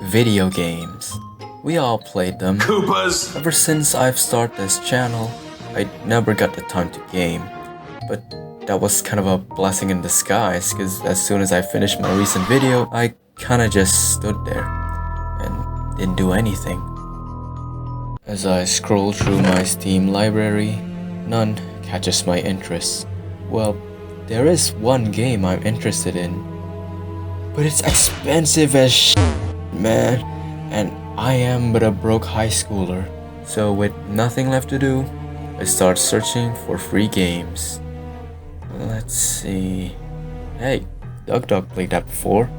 Video games. We all played them. Koopas! Ever since I've started this channel, I never got the time to game. But that was kind of a blessing in disguise, because as soon as I finished my recent video, I kinda just stood there and didn't do anything. As I scroll through my Steam library, none catches my interest. Well, there is one game I'm interested in, but it's expensive as shit, man, and I am but a broke high schooler. So with nothing left to do, I start searching for free games. Let's see. Hey, Dog played that before.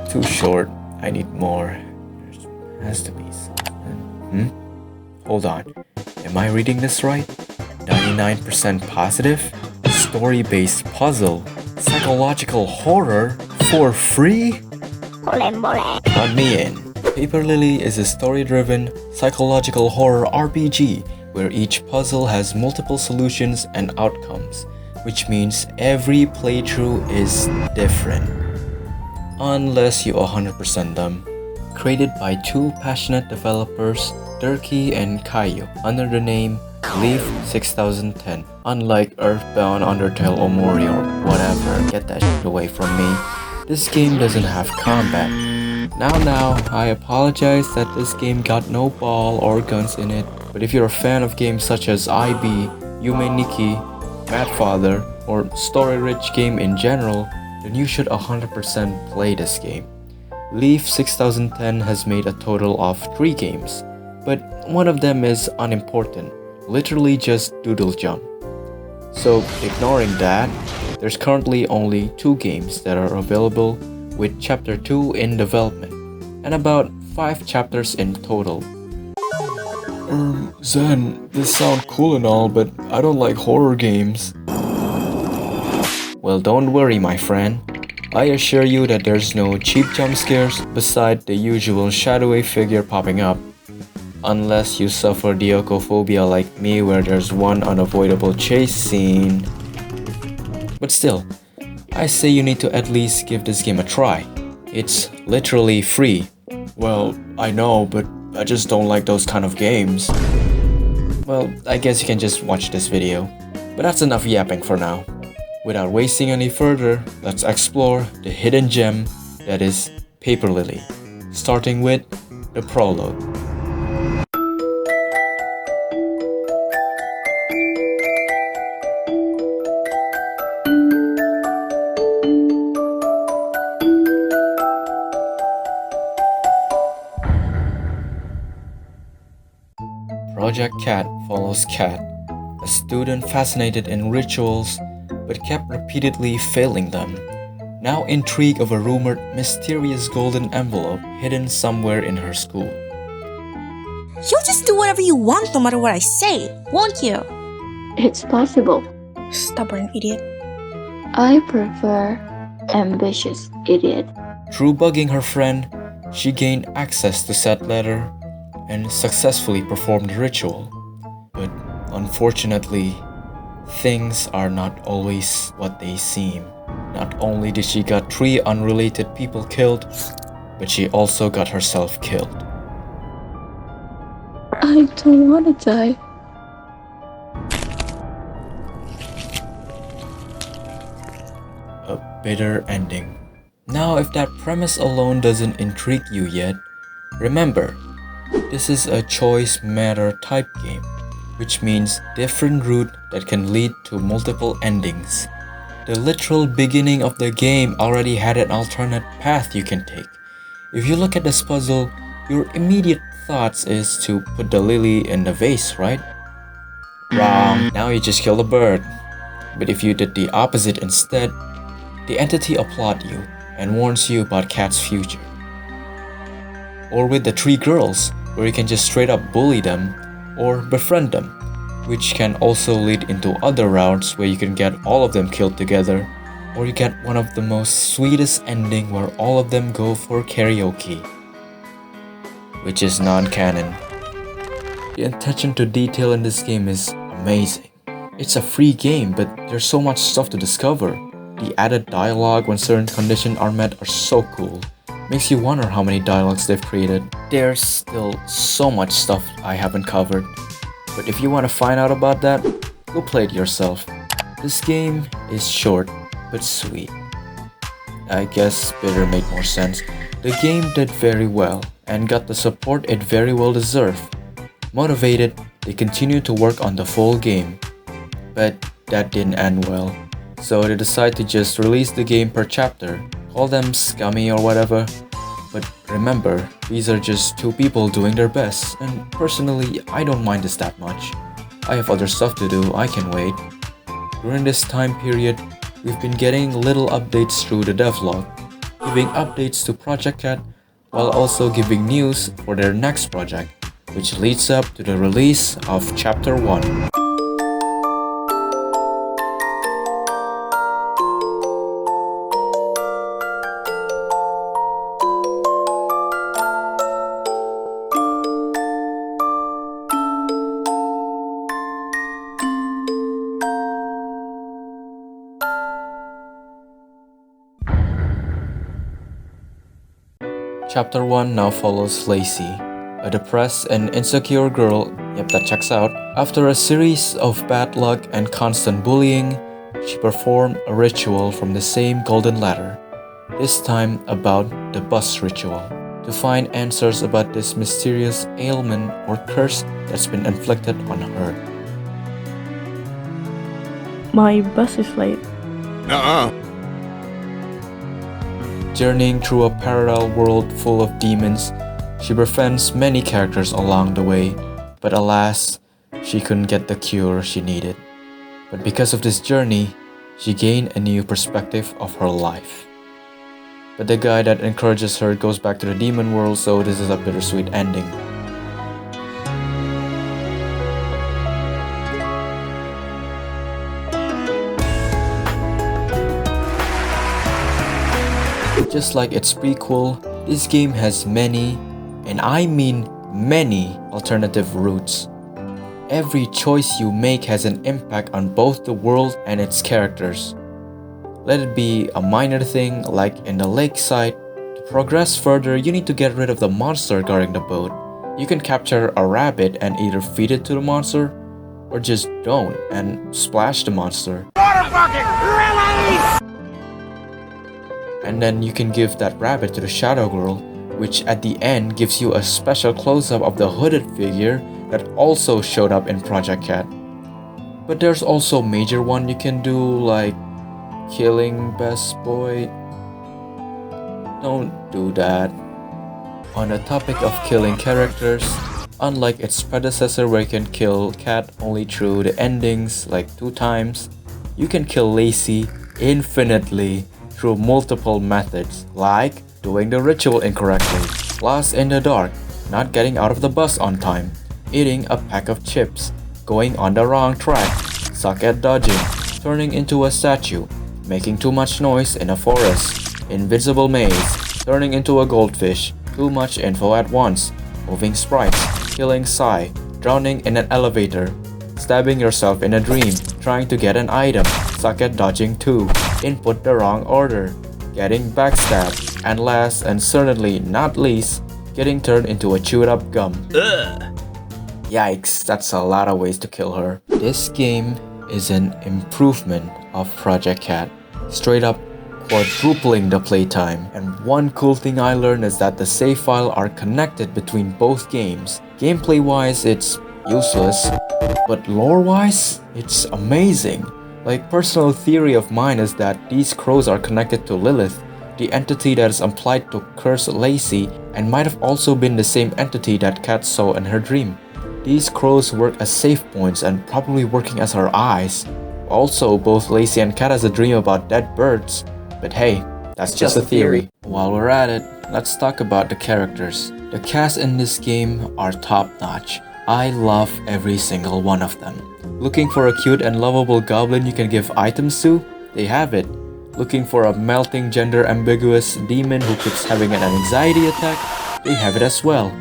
Too short. I need more. There has to be something. Hold on. Am I reading this right? 99% positive? Story-based puzzle? Psychological horror? For free? Let me in. Paper Lily is a story-driven, psychological horror RPG where each puzzle has multiple solutions and outcomes, which means every playthrough is different. Unless you 100% them. Created by two passionate developers, Durkee and Caillou, under the name Leaf 6010. Unlike Earthbound, Undertale, or Mori or whatever, get that shit away from me. This game doesn't have combat. Now, I apologize that this game got no ball or guns in it, but if you're a fan of games such as IB, Yume Nikki, Mad Father, or story-rich game in general, then you should 100% play this game. Leaf 6010 has made a total of 3 games, but one of them is unimportant, literally just doodle jump. So ignoring that, there's currently only 2 games that are available, with chapter 2 in development, and about 5 chapters in total. Zen, this sounds cool and all, but I don't like horror games. Well, don't worry, my friend. I assure you that there's no cheap jump scares beside the usual shadowy figure popping up. Unless you suffer deocophobia like me, where there's one unavoidable chase scene. But still, I say you need to at least give this game a try. It's literally free. Well, I know, but I just don't like those kind of games. Well, I guess you can just watch this video. But that's enough yapping for now. Without wasting any further, let's explore the hidden gem that is Paper Lily, starting with the prologue. Project Cat follows Cat, a student fascinated in rituals but kept repeatedly failing them, now intrigued of a rumored mysterious golden envelope hidden somewhere in her school. You'll just do whatever you want no matter what I say, won't you? It's possible. Stubborn idiot. I prefer ambitious idiot. Through bugging her friend, she gained access to said letter and successfully performed the ritual. But unfortunately, things are not always what they seem. Not only did she got 3 unrelated people killed, but she also got herself killed. I don't want to die. A bitter ending. Now, if that premise alone doesn't intrigue you yet, remember, this is a choice matter type game, which means different route that can lead to multiple endings. The literal beginning of the game already had an alternate path you can take. If you look at this puzzle, your immediate thoughts is to put the lily in the vase, right? Wrong. Now you just killed a bird. But if you did the opposite instead, the entity applauds you and warns you about Cat's future. Or with the 3 girls, where you can just straight up bully them or befriend them, which can also lead into other routes where you can get all of them killed together, or you get one of the most sweetest ending where all of them go for karaoke, which is non-canon. The attention to detail in this game is amazing. It's a free game, but there's so much stuff to discover. The added dialogue when certain conditions are met are so cool. Makes you wonder how many dialogues they've created. There's still so much stuff I haven't covered, but if you want to find out about that, go play it yourself. This game is short but sweet. I guess bitter made more sense. The game did very well and got the support it very well deserved. Motivated, they continued to work on the full game. But that didn't end well. So they decided to just release the game per chapter, call them scummy or whatever. But remember, these are just two people doing their best, and personally, I don't mind this that much. I have other stuff to do, I can wait. During this time period, we've been getting little updates through the devlog, giving updates to Project Cat, while also giving news for their next project, which leads up to the release of Chapter 1. Chapter 1 now follows Lacie, a depressed and insecure girl, yep, that checks out. After a series of bad luck and constant bullying, she performed a ritual from the same golden ladder, this time about the bus ritual, to find answers about this mysterious ailment or curse that's been inflicted on her. My bus is late. Journeying through a parallel world full of demons, she befriends many characters along the way, but alas, she couldn't get the cure she needed. But because of this journey, she gained a new perspective of her life. But the guy that encourages her goes back to the demon world, so this is a bittersweet ending. Just like its prequel, this game has many, and I mean many, alternative routes. Every choice you make has an impact on both the world and its characters. Let it be a minor thing like in the lakeside. To progress further, you need to get rid of the monster guarding the boat. You can capture a rabbit and either feed it to the monster, or just don't and splash the monster. Water bucket, release! And then you can give that rabbit to the Shadow Girl, which at the end gives you a special close-up of the hooded figure that also showed up in Project Cat. But there's also major one you can do, like killing Best Boy. Don't do that. On the topic of killing characters, unlike its predecessor where you can kill Cat only through the endings like 2 times, you can kill Lacie infinitely through multiple methods, like doing the ritual incorrectly, lost in the dark, not getting out of the bus on time, eating a pack of chips, going on the wrong track, suck at dodging, turning into a statue, making too much noise in a forest, invisible maze, turning into a goldfish, too much info at once, moving sprites, killing Psy, drowning in an elevator, stabbing yourself in a dream, trying to get an item, suck at dodging too, input the wrong order, getting backstabbed, and last and certainly not least, getting turned into a chewed up gum. Ugh. Yikes, that's a lot of ways to kill her. This game is an improvement of Project Cat, straight up quadrupling the playtime. And one cool thing I learned is that the save file are connected between both games. Gameplay wise, it's useless, but lore wise, it's amazing. Like, personal theory of mine is that these crows are connected to Lilith, the entity that is implied to curse Lacie, and might have also been the same entity that Kat saw in her dream. These crows work as save points and probably working as her eyes. Also, both Lacie and Kat has a dream about dead birds. But hey, that's just a theory. While we're at it, let's talk about the characters. The cast in this game are top notch. I love every single one of them. Looking for a cute and lovable goblin you can give items to? They have it. Looking for a melting gender ambiguous demon who keeps having an anxiety attack, they have it as well.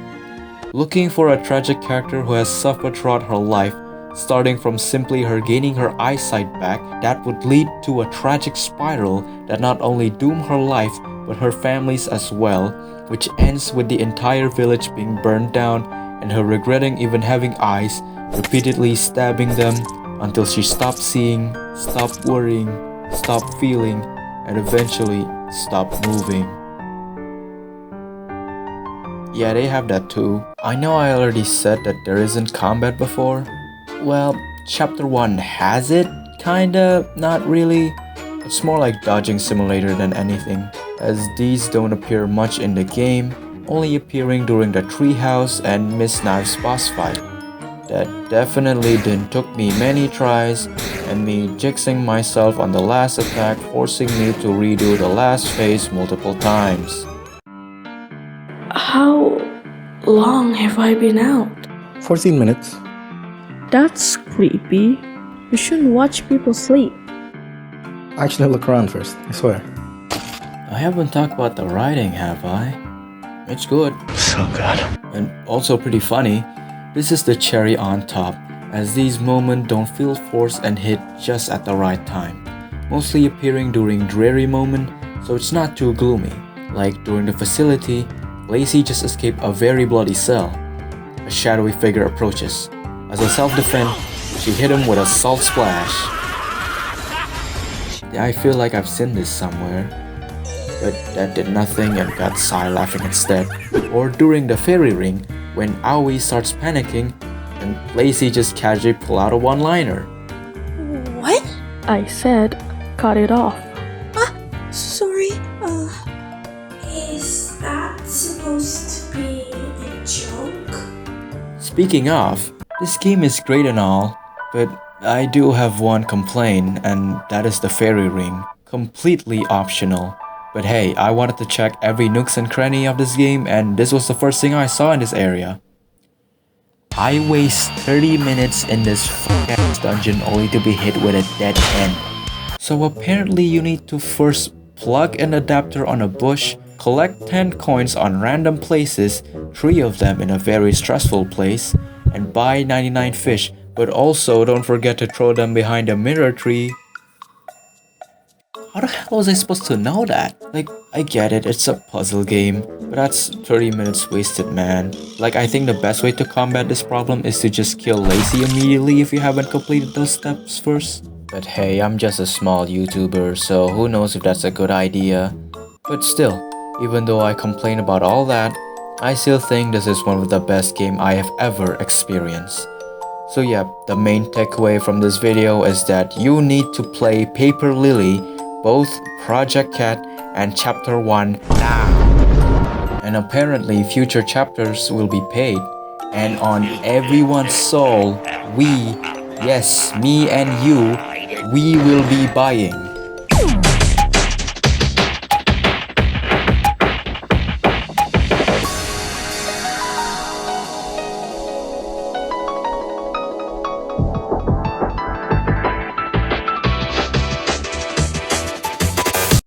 Looking for a tragic character who has suffered throughout her life, starting from simply her gaining her eyesight back, that would lead to a tragic spiral that not only doom her life but her family's as well, which ends with the entire village being burned down and her regretting even having eyes, repeatedly stabbing them until she stopped seeing, stopped worrying, stopped feeling, and eventually stopped moving. Yeah, they have that too. I know I already said that there isn't combat before. Well, chapter 1 has it, kinda, not really. It's more like dodging simulator than anything, as these don't appear much in the game, only appearing during the treehouse and Miss Knife's boss fight. That definitely didn't took me many tries, and me jinxing myself on the last attack, forcing me to redo the last phase multiple times. How long have I been out? 14 minutes. That's creepy. You shouldn't watch people sleep. Actually, look around first, I swear. I haven't talked about the writing, have I? It's good. So good. And also pretty funny. This is the cherry on top, as these moments don't feel forced and hit just at the right time. Mostly appearing during dreary moment, so it's not too gloomy. Like during the facility, Lacie just escaped a very bloody cell. A shadowy figure approaches. As a self-defense, she hit him with a salt splash. I feel like I've seen this somewhere, but that did nothing and got Sai laughing instead. Or during the fairy ring, when Aoi starts panicking, and Lacie just casually pull out a one-liner. What? I said, cut it off. Sorry. Is that supposed to be a joke? Speaking of, this game is great and all, but I do have one complaint, and that is the fairy ring. Completely optional. But hey, I wanted to check every nooks and cranny of this game, and this was the first thing I saw in this area. I waste 30 minutes in this f***ass dungeon only to be hit with a dead end. So apparently you need to first plug an adapter on a bush, collect 10 coins on random places, 3 of them in a very stressful place, and buy 99 fish, but also don't forget to throw them behind a mirror tree. How the hell was I supposed to know that? Like, I get it, it's a puzzle game, but that's 30 minutes wasted, man. Like, I think the best way to combat this problem is to just kill Lacie immediately if you haven't completed those steps first. But hey, I'm just a small YouTuber, so who knows if that's a good idea. But still, even though I complain about all that, I still think this is one of the best games I have ever experienced. So yeah, the main takeaway from this video is that you need to play Paper Lily, both Project Cat and Chapter 1 now. And apparently future chapters will be paid. And on everyone's soul, we, yes, me and you, we will be buying.